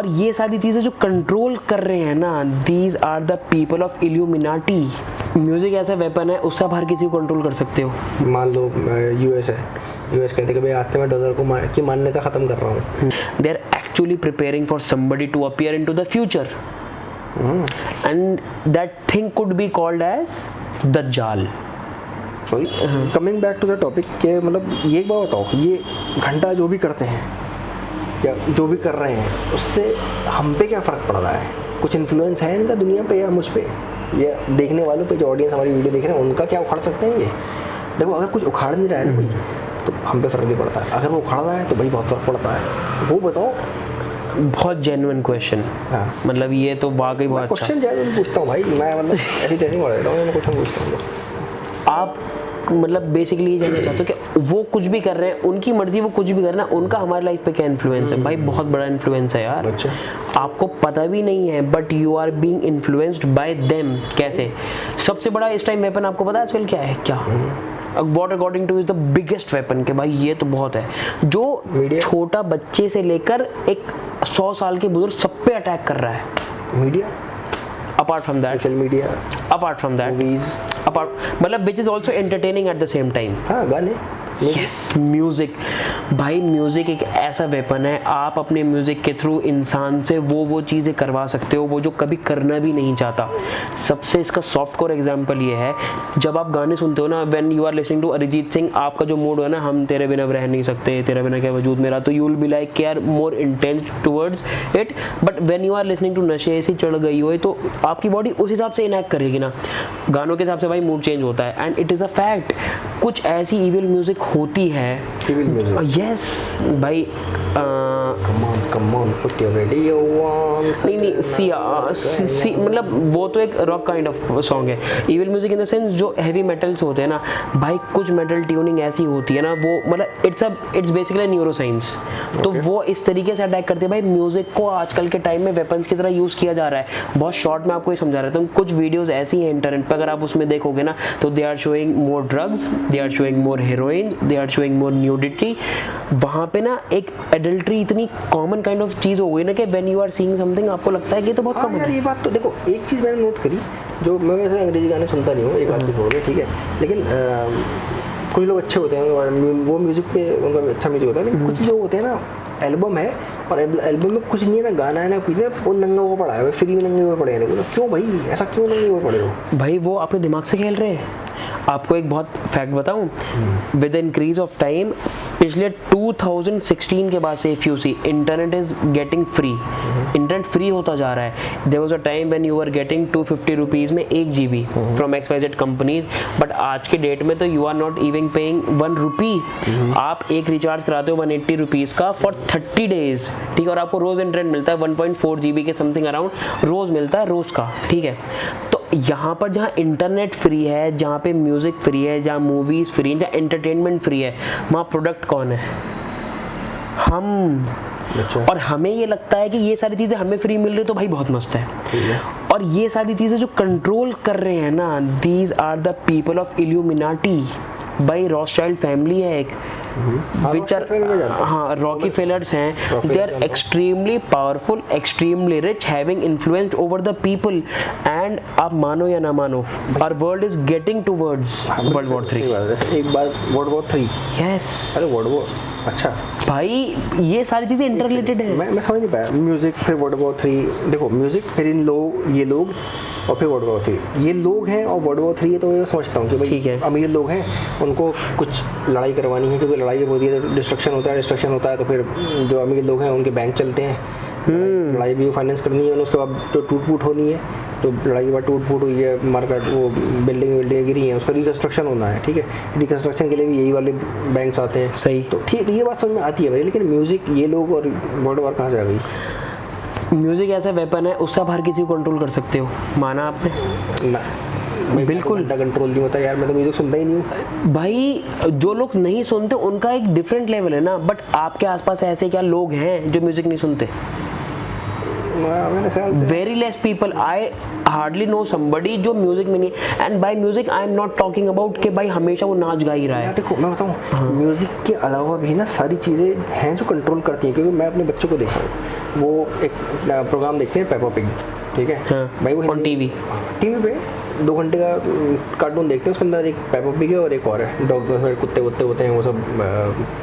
और ये सारी चीज़ें जो कंट्रोल कर रहे हैं ना, these are the people of Illuminati. Music ऐसा वेपन है, उससे आप हर किसी को कंट्रोल कर सकते हो। मान लो यूएस है, यूएस कहते हैं कि भाई आज से मैं डॉलर को की मान्यता ख़त्म कर रहा हूँ। They are actually preparing for somebody to appear in to the future, and that thing could be called as Dajjal. Sorry, coming back to the topic के मतलब ये एक बात बताओ, ये घंटा जो भी करते हैं या जो भी कर रहे हैं उससे हम पे क्या फ़र्क पड़ रहा है? कुछ इन्फ्लुएंस है इनका दुनिया पे या मुझ पे या देखने वालों पे, जो ऑडियंस हमारी वीडियो देख रहे हैं उनका क्या उखाड़ सकते हैं ये? देखो, अगर कुछ उखाड़ नहीं रहा है ना कोई, तो हम पे फ़र्क नहीं पड़ता है। अगर वो उखाड़ रहा है तो भाई बहुत फ़र्क पड़ता है। तो वो बताओ। बहुत जेन्युइन क्वेश्चन। हाँ, मतलब ये तो वाकई बहुत अच्छा क्वेश्चन जेन्युइन पूछता हूँ भाई मैं, मतलब ऐसी तैसी बोल रहा हूँ, मैं क्वेश्चन पूछता हूँ। आप मतलब बेसिकली ये जानना चाहते हो कि वो कुछ भी कर रहे हैं, उनकी मर्जी, वो कुछ भी कर रहे हैं, उनका हमारी लाइफ पे क्या इन्फ्लुएंस है? भाई बहुत बड़ा इन्फ्लुएंस है यार। अच्छा। आपको पता भी नहीं है but you are being influenced by them. कैसे? सबसे बड़ा इस टाइम वेपन आपको पता है आजकल क्या है? क्या what according two is the biggest weapon? के भाई ये तो बहुत है, जो छोटा बच्चे से लेकर एक 100 साल के बुजुर्ग सब पे अटैक कर रहा है। Media, apart from that, social media, apart from that, movies, मतलब which is also entertaining at the same time. हाँ गाने, यस, म्यूजिक। भाई म्यूजिक एक ऐसा वेपन है, आप अपने म्यूजिक के थ्रू इंसान से वो चीज़ें करवा सकते हो वो जो कभी करना भी नहीं चाहता। सबसे इसका सॉफ्ट कोर एग्जांपल ये है, जब आप गाने सुनते हो ना, when you are listening to Arijit Singh, आपका जो मूड है ना, हम तेरे बिना रह नहीं सकते, तेरे बिना क्या वजूद मेरा, तो you will be like care more intense towards it. But when you are listening to नशे ऐसी चढ़ गई हो तो आपकी बॉडी उस हिसाब से इनैक्ट करेगी ना, गानों के हिसाब से भाई मूड चेंज होता है। And it is a fact, कुछ ऐसी इविल म्यूजिक होती है। यस भाई, come on, put your radio on। नहीं सी मतलब वो तो एक रॉक काइंड ऑफ सॉन्ग है। Evil music in the sense जो हैवी मेटल्स होते हैं ना भाई, कुछ मेटल ट्यूनिंग ऐसी होती है ना, वो मतलब इट्स बेसिकली न्यूरोसाइंस। तो वो इस तरीके से अटैक करते हैं भाई। म्यूजिक को आजकल के टाइम में वेपन्स की तरह यूज़ किया जा रहा है। बहुत शॉर्ट में आपको ये समझा रहा था, कुछ वीडियोस ऐसी हैं इंटरनेट पर, अगर आप उसमें देखोगे ना तो they are showing more drugs, they are showing more heroin, they are showing more nudity. वहाँ पे ना एक एडल्ट्री इतनी कॉमन काइंड ऑफ चीज़ हो गई ना कि when you are seeing something आपको लगता है कि ये तो बहुत कॉमन है। ये बात तो देखो, एक चीज़ मैंने नोट करी, जो मैं वैसे अंग्रेजी गाने सुनता नहीं हूँ, एक आध बोल रहे ठीक है, लेकिन कुछ लोग अच्छे होते हैं, वो म्यूज़िक पे उनका अच्छा म्यूजिक होता है, लेकिन कुछ लोग होते हैं ना, एल्बम है और एल्बम में कुछ नहीं है ना, गाना है ना कुछ नहीं, वो नंगा हुआ पड़ा है, फ्री में नंगे हुए पड़े हैं। तो क्यों भाई, ऐसा क्यों नंगे हुए पड़े हो भाई? वो अपने दिमाग से खेल रहे हैं। आपको एक बहुत फैक्ट बताऊं, विद इंक्रीज ऑफ टाइम, पिछले 2016 के बाद से if you see, internet is getting free, internet free होता जा रहा है। There was a time when you are getting 250 rupees में 1 GB from XYZ companies, but आज के डेट में तो you are not even paying 1 rupee. आप एक रिचार्ज कराते हो 180 रुपीज़ का फॉर 30 डेज, ठीक है, और आपको रोज़ इंटरनेट मिलता है 1.4 GB के समथिंग अराउंड रोज़ मिलता है, रोज़ का, ठीक है। तो यहाँ पर जहाँ इंटरनेट फ्री है, जहाँ पे म्यूज़िक फ्री है, जहाँ मूवीज़ फ्री है, जहाँ एंटरटेनमेंट फ्री है, वहाँ प्रोडक्ट कौन है? हम। अच्छा। और हमें ये लगता है कि ये सारी चीज़ें हमें फ्री मिल रही तो भाई बहुत मस्त है। और ये सारी चीज़ें जो कंट्रोल कर रहे हैं ना, these are the people of Illuminati. भाई रॉथशाइल्ड फैमिली है एक, विच आर, हाँ, रॉकीफेलर्स हैं। They are extremely powerful, extremely rich, having influenced over the people. And आप मानो या ना मानो, our world is getting towards world war 3। एक बार वर्ल्ड वॉर 3, यस। अरे वर्ल्ड वॉर, अच्छा भाई ये सारी चीज़ें इंटररिलेटेड है। मैं समझ नहीं पाया। म्यूज़िक, फिर वर्ल्ड वॉर 3, देखो म्यूज़िक, फिर ये लोग, और फिर वर्ल्ड वॉर 3, ये लोग हैं, और वर्ल्ड वॉर 3 है। तो मैं समझता हूँ कि भाई अमीर लोग हैं, उनको कुछ लड़ाई करवानी है, क्योंकि लड़ाई जब होती है तो डिस्ट्रक्शन होता है, तो फिर जो अमीर लोग हैं उनके बैंक चलते हैं, लड़ाई भी फाइनेंस करनी है, उसके बाद तो टूट फूट होनी है, तो लड़ाई के बाद टूट फूट हुई है, मार्केट, वो बिल्डिंग गिरी हैं, उसका रिकन्स्ट्रक्शन होना है, ठीक है, रिकन्स्ट्रक्शन के लिए भी यही वाले बैंक्स आते हैं। सही, तो ठीक, ये बात समझ में आती है भाई। लेकिन म्यूज़िक, ये लोग और वर्ल्ड वॉर कहाँ से आ गई? म्यूजिक ऐसा वेपन है, उससे आप हर किसी को कंट्रोल कर सकते हो, माना आपने ना? बिल्कुल कंट्रोल नहीं होता यार, मैं तो म्यूजिक सुनता ही नहीं हूँ भाई। जो लोग नहीं सुनते उनका एक डिफरेंट लेवल है ना, बट आपके आसपास ऐसे क्या लोग हैं जो म्यूजिक नहीं सुनते? मेरे ख्याल से very less people, I hardly know somebody जो म्यूजिक में नहीं। And by music I am not talking about कि भाई हमेशा वो नाच गा ही रहा है। देखो मैं बताऊँ, म्यूजिक के अलावा भी ना सारी चीज़ें हैं जो कंट्रोल करती हैं, क्योंकि मैं अपने बच्चों को देखा हूँ, वो एक प्रोग्राम देखते हैं पेपा पिग, ठीक है। हाँ, भाई वो ऑन टीवी पे 2 घंटे का कार्टून देखते हैं, उसके अंदर एक पेपा पिग है और एक और है, डॉग कुत्ते वुत्ते होते हैं, वो सब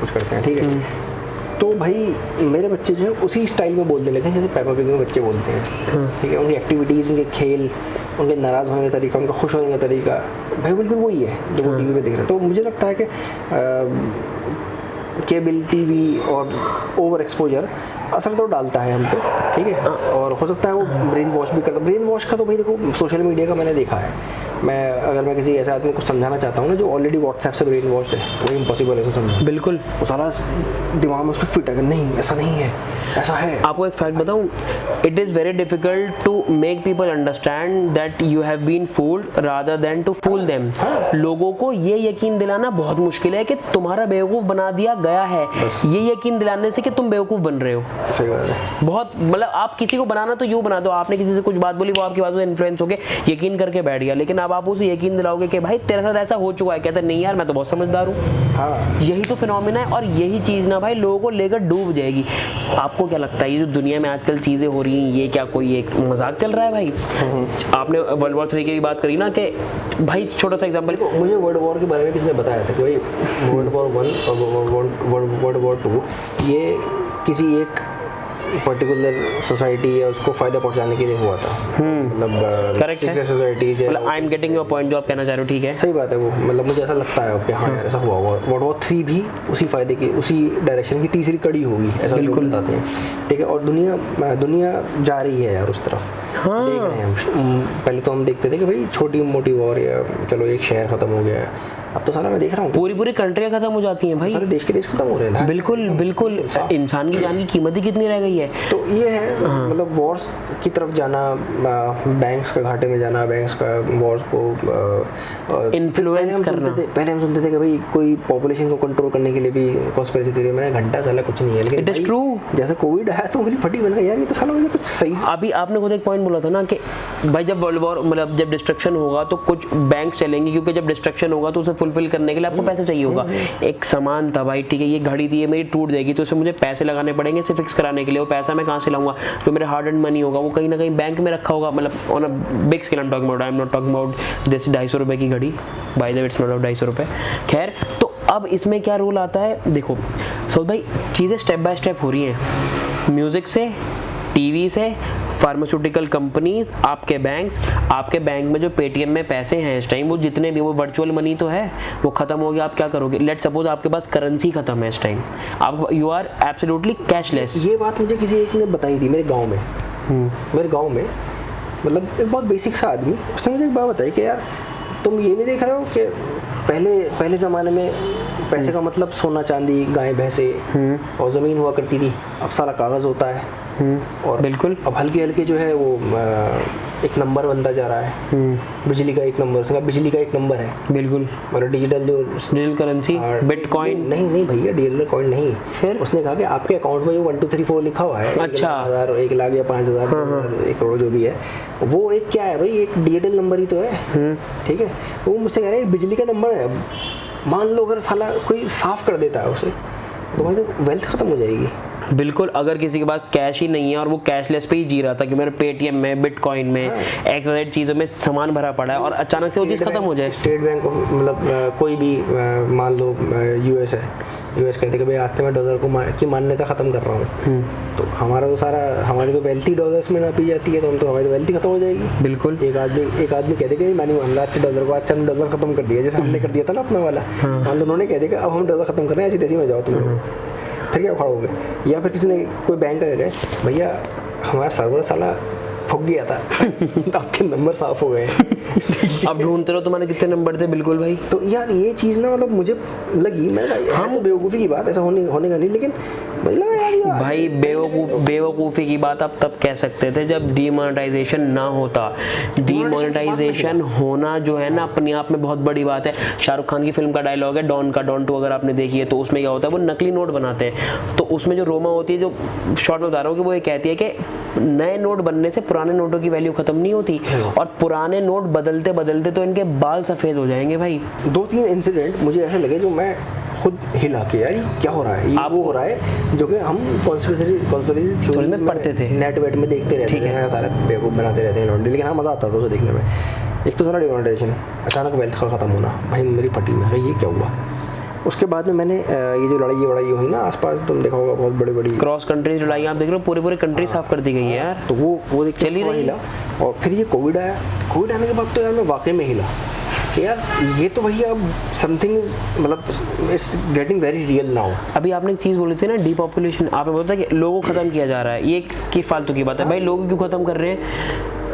कुछ करते हैं, ठीक है। तो भाई मेरे बच्चे जो है उसी स्टाइल में बोलने लगे हैं जैसे पेपा पिग में बच्चे बोलते हैं, ठीक है। उनकी एक्टिविटीज़, उनके खेल, उनके नाराज़ होने का तरीका, उनका खुश होने का तरीका भाई बिल्कुल वही है जो वो टीवी पे देख रहे हैं। तो मुझे लगता है कि केबल टीवी और ओवर एक्सपोजर असर तो डालता है हम पे, ठीक है। और हो सकता है वो ब्रेन वॉश भी करता है। ब्रेन वॉश का तो भाई देखो सोशल मीडिया का मैंने देखा है। अगर मैं किसी ऐसे आदमी को समझाना चाहता हूँ ना जो ऑलरेडी व्हाट्सएप से ब्रेन वॉश है, तो इम्पॉसिबल है उसे समझना। बिल्कुल, वो सारा दिमाग में उसको फिट है कि नहीं ऐसा नहीं है, ऐसा है। आपको एक फैक्ट बताऊं, it is very difficult to make people understand that you have been fooled rather than to fool them. लोगों को ये यकीन दिलाना बहुत मुश्किल है कि तुम्हारा बेवकूफ़ बना दिया गया है, ये यकीन दिलाने से कि तुम बेवकूफ़ बन रहे हो। सही बात है। बहुत मतलब आप किसी को बनाना तो यूँ बना दो, आपने किसी से कुछ बात बोली, वो आपकी बातों से इन्फ्लुएंस होकर यकीन करके बैठ गया, लेकिन अब आप उसे यकीन दिलाओगे कि भाई तेरे साथ ऐसा हो चुका है, कहते नहीं यार मैं तो बहुत समझदार हूँ। हाँ, यही तो फिनोमिना है और यही चीज़ ना भाई लोगों को लेकर डूब जाएगी। आपको क्या लगता है ये जो दुनिया में आजकल चीज़ें हो रही हैं, ये क्या कोई एक मजाक चल रहा है भाई? आपने वर्ल्ड वॉर 3 की भी बात करी ना कि भाई छोटा सा एग्जांपल, मुझे वर्ल्ड वॉर के बारे में किसी ने बताया था कि भाई वर्ल्ड वॉर 1 और वर्ल्ड वॉर 2 ये किसी एक पर्टिकुलर सोसाइटी या उसको फायदा पहुंचाने के लिए हुआ था। मतलब करेक्ट है, सोसाइटी, मतलब I am getting your point जो आप कहना चाह रहे हो, ठीक है, सही बात है वो। मतलब मुझे ऐसा लगता है कि हाँ यार ऐसा हुआ होगा। वर्ल्ड वॉर 3 भी उसी फायदे की, उसी डायरेक्शन की तीसरी कड़ी होगी, ऐसा लोग बताते हैं, ठीक है। और दुनिया जा रही है यार उस तरफ। हाँ। देख रहे हैं हम, पहले तो हम देखते थे कि भाई छोटी मोटी वॉर या चलो एक शहर खत्म हो गया, अब तो सारा मैं देख रहा हूँ पूरी कंट्रियाँ खत्म हो जाती हैं भाई, सारे देश के देश खत्म हो रहे हैं। बिल्कुल बिल्कुल, इंसान की जान की कीमत ही कितनी रह गई है। तो ये है मतलब वॉर्स की तरफ जाना, बैंक्स का घाटे में जाना, बैंक्स का वॉर्स को इन्फ्लुएंस करना। पहले हम सुनते थे कि भाई कोई पॉपुलेशन को कंट्रोल करने के लिए भी कॉन्स्पिरेसी थ्योरी, मैंने घंटा साला कुछ नहीं है, लेकिन इट इज ट्रू। जैसे कोविड आया तो मेरी फटी बन गई यार, ये तो साला मुझे कुछ सही। अभी आपने खुद एक पॉइंट बोला था ना कि भाई जब वर्ल्ड वॉर मतलब जब डिस्ट्रक्शन होगा तो कुछ बैंक्स चलेंगे, क्योंकि जब डिस्ट्रक्शन होगा तो उसे फुलफिल करने के लिए आपको पैसे चाहिए होगा। एक सामान था भाई, ठीक है, ये घड़ी थी, ये मेरी टूट जाएगी तो उसमें मुझे पैसे लगाने पड़ेंगे इसे फिक्स कराने के लिए। वो पैसा मैं कहाँ से लाऊंगा? जो मेरे हार्ड एंड मनी होगा वो कहीं ना कहीं बैंक में रखा होगा, मतलब on a big scale. I am not talking about जैसे 250 रुपये की घड़ी, by the way it's not 250 रुपये। खैर, तो अब इसमें क्या रूल आता है? देखो सो भाई चीज़ें स्टेप बाय स्टेप हो रही हैं, म्यूज़िक से, टीवी से, फार्मास्यूटिकल कंपनीज, आपके बैंक में जो पेटीएम में पैसे हैं इस टाइम, वो जितने भी, वो वर्चुअल मनी तो है, वो खत्म हो गया। आप क्या करोगे? लेट सपोज आपके पास करेंसी खत्म है इस टाइम, आप यू आर एब्सोल्युटली कैशलेस। ये बात मुझे किसी एक ने बताई थी मेरे गाँव में, मतलब एक बहुत बेसिक सा आदमी, उसने मुझे एक बात बताई कि यार तुम ये नहीं देख रहे हो कि पहले ज़माने में पैसे का मतलब सोना चांदी, गाय भैंसे और ज़मीन हुआ करती थी, अब सारा कागज़ होता है। और बिल्कुल अब हल्के जो है वो एक नंबर बनता जा रहा है, बिजली का एक नंबर, उसका बिजली का एक नंबर है, बिल्कुल। और डिजिटल करेंसी, बिटकॉइन नहीं भैया, डिजिटल कॉइन नहीं। फिर उसने कहा कि आपके अकाउंट में जो 1 2 3 4 लिखा हुआ है, अच्छा, 1 लाख या 5,000 1 करोड़ जो भी है, वो एक क्या है भाई, एक डिजिटल नंबर ही तो है, ठीक है। वो मुझसे कह रहे हैं बिजली का नंबर है। मान लो अगर साला कोई साफ कर देता है उसे, तो भाई तो वेल्थ खत्म हो जाएगी। बिल्कुल, अगर किसी के पास कैश ही नहीं है और वो कैशलेस पे ही जी रहा था कि मेरे पेटीएम में, बिटकॉइन में, एक्सवाइजेड चीज़ों में सामान भरा पड़ा है और अचानक से वो चीज़ खत्म हो जाए। स्टेट बैंक मतलब कोई भी मान लो यूएस कहते कि भाई आज से मैं डॉलर की मान्यता ख़त्म कर रहा हूँ, तो हमारा तो सारा, हमारी तो वेल्थ ही डॉलर्स में ना पी जाती है, तो हम तो हमारी तो वेल्थ ही खत्म हो जाएगी। बिल्कुल। एक आदमी कहते कि मानी हमने आज से डॉलर को, आज से हम डॉलर खत्म कर दिया, जैसे हमने कर दिया था ना अपना वाला, मान लो उन्होंने कह दिया कि अब हम डॉलर खत्म कर रहे हैं, ऐसी तैसी में जाओ तुम, फिर क्या खड़ोगे? या फिर किसी ने कोई बैंक आ गए, भैया हमारा सर्वर साला फूक गया था तो आपके नंबर साफ हो गए अब ढूंढते रहो तुम्हारे कितने नंबर थे। बिल्कुल भाई, तो यार ये चीज़ ना मतलब मुझे लगी, मैं हाँ तो बेवकूफ़ी की बात, ऐसा होने का नहीं, लेकिन भाई बेवकूफ़ी की बात आप तब कह सकते थे जब डीमोनेटाइजेशन ना होता। डीमोनेटाइजेशन होना जो है ना अपने आप में बहुत बड़ी बात है। शाहरुख खान की फिल्म का डायलॉग है डॉन 2, अगर आपने देखी है तो उसमें क्या होता है, वो नकली नोट बनाते हैं, तो उसमें जो रोमा होती है, जो शॉर्ट में बता रहा हूँ कि वो ये कहती है कि नए नोट बनने से पुराने नोटों की वैल्यू खत्म नहीं होती, और पुराने नोट बदलते बदलते तो इनके बाल सफ़ेद हो जाएंगे भाई। 2-3 इंसिडेंट मुझे ऐसे लगे जो मैं खुद हिला के यार ये क्या हो रहा है, ये वो हो रहा है जो कि हम कॉन्स्पिरेसी थ्योरी में पढ़ते थे, नेट वेट में देखते रहते थे, सारे बेवकूफ़ बनाते रहते हैं, लेकिन हाँ मज़ा आता था उसे देखने में। एक तो सारा डिमोनेटाइजेशन, अचानक वेल्थ का ख़त्म होना, भाई मेरी फटी में, अरे ये क्या हुआ। उसके बाद में मैंने ये जो लड़ाई हुई ना आसपास, तुम देखा होगा बहुत बड़ी बड़ी क्रॉस कंट्री लड़ाई, आप देख रहे हो पूरे कंट्री साफ कर दी गई है यार, तो वो देख चली रही हिला। और फिर ये कोविड आया, कोविड आने के बाद तो यार मैं वाकई में हिला कि यार ये तो भैया अब समथिंग मतलब it's getting very real now. अभी आपने एक चीज़ बोली थी ना, डीपॉपुलेशन, आपने बोला था कि लोगों को ख़त्म किया जा रहा है, ये की फालतू की बात है भाई। लोगों क्यों ख़त्म कर रहे हैं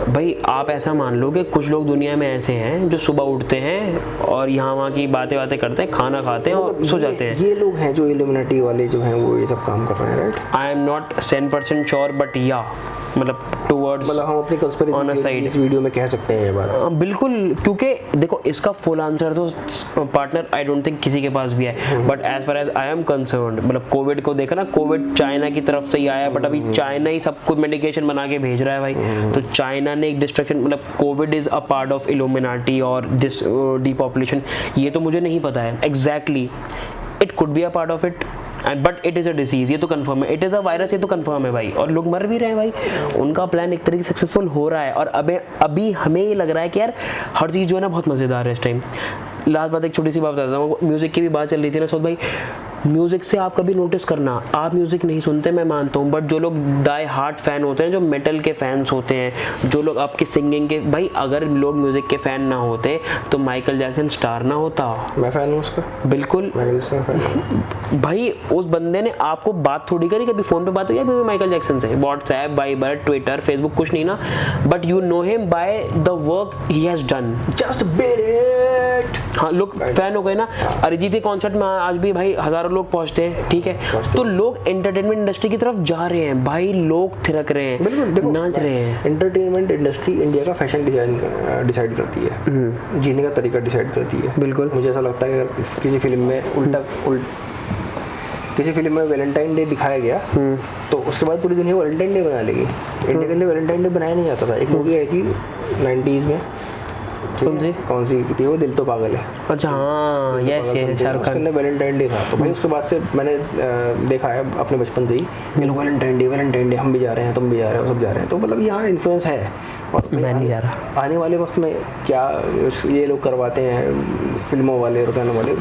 भाई? आप ऐसा मान लो कि कुछ लोग दुनिया में ऐसे हैं जो सुबह उठते हैं और यहाँ वहाँ की बातें करते हैं, खाना खाते हैं और सो जाते हैं। ये लोग हैं जो इल्यूमिनेटी वाले जो हैं वो ये सब काम कर रहे हैं, right? I am not 100% sure but या मतलब टूवर्ड्स, मतलब हम अपनी कंस्पिरेसी इस वीडियो में कह सकते हैं ये बात। बिल्कुल, क्योंकि देखो इसका फुल आंसर तो पार्टनर आई डोंट थिंक किसी के पास भी है, but as far as I am concerned, मतलब कोविड को देखा ना, कोविड चाइना की तरफ से ही आया, बट अभी चाइना ही सब कुछ मेडिकेशन बना के भेज रहा है भाई। तो चाइना ने एक डिस्ट्रक्शन, मतलब Covid is a part of illuminati और दिस डीपॉपुलेशन, ये तो मुझे नहीं पता है exactly, it could be a part of it, but it is a disease, ये तो कंफर्म है, इट इज़ अ वायरस, ये तो कंफर्म है भाई, और लोग मर भी रहे हैं भाई। उनका प्लान एक तरीके से सक्सेसफुल हो रहा है, और अभी हमें ये लग रहा है कि यार हर चीज़ जो है ना बहुत मज़ेदार है इस टाइम। लास्ट बात, एक छोटी सी बात बताता हूँ, म्यूज़िक की भी बात चल रही थी ना सौद भाई, म्यूज़िक से आप कभी नोटिस करना, आप म्यूज़िक नहीं सुनते मैं मानता हूँ, बट जो लोग डाई हार्ट फ़ैन होते हैं, जो मेटल के फैंस होते हैं, जो लोग आपके सिंगिंग के, भाई अगर लोग म्यूज़िक के फ़ैन ना होते तो माइकल जैक्सन स्टार ना होता। मैं फ़ैन हूँ उसका, बिल्कुल भाई, उस बंदे ने आपको बात थोड़ी करी, कभी फ़ोन पे बात हुई है माइकल जैक्सन से, व्हाट्सएप, वाइबर, ट्विटर, फेसबुक, कुछ नहीं ना, but you know him by the work he has done, just beat it. हाँ, लोग फैन हो गए ना। अरिजीत के कॉन्सर्ट में आज भी भाई हज़ारों लोग पहुंचते हैं, ठीक है, तो लोग एंटरटेनमेंट इंडस्ट्री की तरफ जा रहे हैं भाई, लोग थिरक रहे हैं, बिल्कुल नाच रहे हैं। एंटरटेनमेंट इंडस्ट्री इंडिया का फैशन डिसाइड करती है, जीने का तरीका डिसाइड करती है। बिल्कुल, मुझे ऐसा लगता है कि किसी फिल्म में किसी फिल्म में वैलेंटाइन डे दिखाया गया, तो उसके बाद पूरी दुनिया वैलेंटाइन डे बना लेगी। इंडिया के अंदर वैलेंटाइन डे बनाया नहीं जाता था। एक मूवी आई थी 90s में, कौन सी थी वो, दिल तो पागल है। अच्छा हाँ, यस यस, शाहरुख खान, उसके अंदर वैलेंटाइन डे था। तो भाई उसके बाद से मैंने देखा है अपने बचपन से ही, ये लोग वैलेंटाइन डे हम भी जा रहे हैं, तुम भी जा रहे हो, सब जा रहे हैं, तो मतलब यहाँ इन्फ्लुएंस है। और मैं नहीं जा रहा। आने वाले वक्त में क्या ये लोग करवाते हैं फिल्मों वाले और गानों वाले,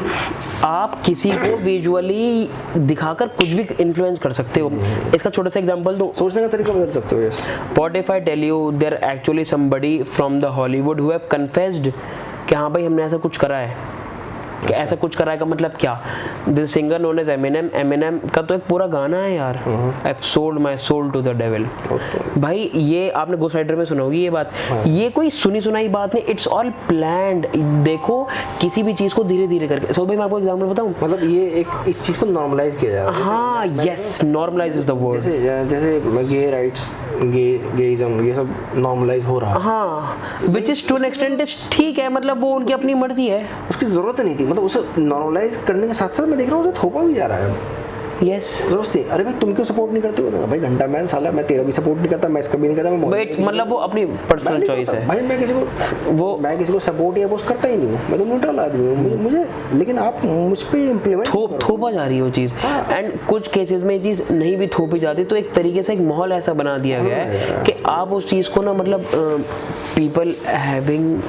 आप किसी को विजुअली दिखाकर कुछ भी इन्फ्लुएंस कर सकते हो। इसका छोटा सा एग्जांपल दो, सोचने का तरीका बदल सकते हो। Yes, what if I tell you there actually somebody from the Hollywood who have confessed कि हाँ भाई हमने ऐसा कुछ करा है, कि ऐसा कुछ करा है का मतलब क्या, this singer known as Eminem का तो एक पूरा गाना है यार, I have sold my soul to the devil. भाई ये आपने गोस्ट राइडर में सुना होगी ये बात, ये कोई सुनी सुनाई बात नहीं, इट्स ऑल प्लान्ड। देखो किसी भी चीज को धीरे धीरे करके, सो भाई मैं आपको एग्जांपल बताऊं, मतलब ये एक इस चीज को नॉर्मलाइज किया जा रहा है। हाँ yes, normalise is the word. जैसे गे राइट्स, गेइज्म, ये सब नॉर्मलाइज हो रहा है। हाँ, which is to an extent is ठीक है, मतलब वो उनकी अपनी मर्जी है, उसकी जरूरत नहीं थी, मतलब उसे नॉर्मलाइज करने के साथ साथ मैं देख रहा हूँ उसे थोपा भी जा रहा है। यस दोस्ती, अरे भाई तुम क्यों सपोर्ट नहीं करते हो? भाई घंटा मैं साला मैं तेरा भी सपोर्ट नहीं करता, मैं इसका भी नहीं करता, मैं मतलब वो अपनी पर्सनल चॉइस है भाई। मैं किसी को सपोर्ट या पोस्ट करता ही नहीं हूँ, मैं तो न्यूट्रल आदमी हूँ। मुझे लेकिन आप मुझ पे इम्प्लीमेंट थोपा जा रही है वो चीज़, एंड कुछ केसेस में ये चीज़ नहीं भी थोपी जाती, तो एक तरीके से एक माहौल ऐसा बना दिया गया है कि आप उस चीज़ को ना, मतलब पीपल हैविंग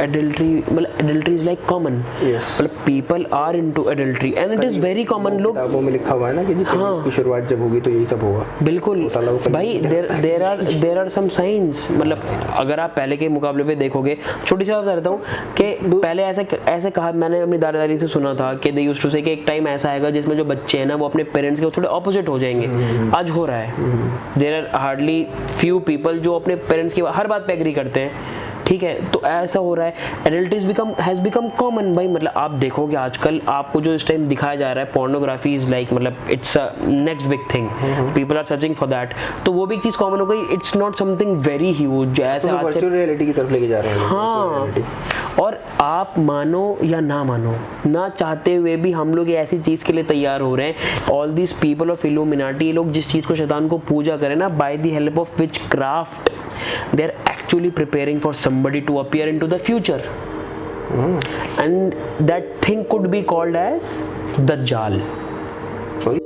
adultery, मतलब adultery is like common, मतलब people are into adultery and it is very common। लोग किताबों में लिखा हुआ है ना कि जी की शुरुआत जब होगी तो यही सब होगा। बिल्कुल भाई, there are some signs, मतलब अगर आप पहले के मुकाबले पे देखोगे, छोटी सी बात बता देता हूँ कि पहले ऐसे कहा, मैंने अपनी दादाजी से सुना था कि they used to say कि एक टाइम ऐसा आएगा जिसमें जो बच्चे हैं ना वो अपने पेरेंट्स के थोड़े ऑपोजिट हो जाएंगे। आज हो रहा है, there are hardly few people जो अपने पेरेंट्स की हर बात पे एग्री करते हैं, ठीक है, तो ऐसा हो रहा है। एडल्ट्री हैज बिकम कॉमन भाई, मतलब आप देखोगे आजकल आपको जो इस टाइम दिखाया जा रहा है, पोर्नोग्राफी इज लाइक, मतलब it's a next big thing, people are searching for that, तो वो भी एक चीज कॉमन हो गई। It's not something very huge, ऐसे आज वर्चुअल रियलिटी की तरफ लेके जा रहे हैं। हाँ, और आप मानो या ना मानो, ना चाहते हुए भी हम लोग ऐसी चीज़ के लिए तैयार हो रहे हैं। All this people of Illuminati, लोग जिस चीज़ को शैतान को पूजा करें ना, by the help of witchcraft they are actually preparing for somebody to appear in to the future, and that thing could be called as Dajjal. Sorry,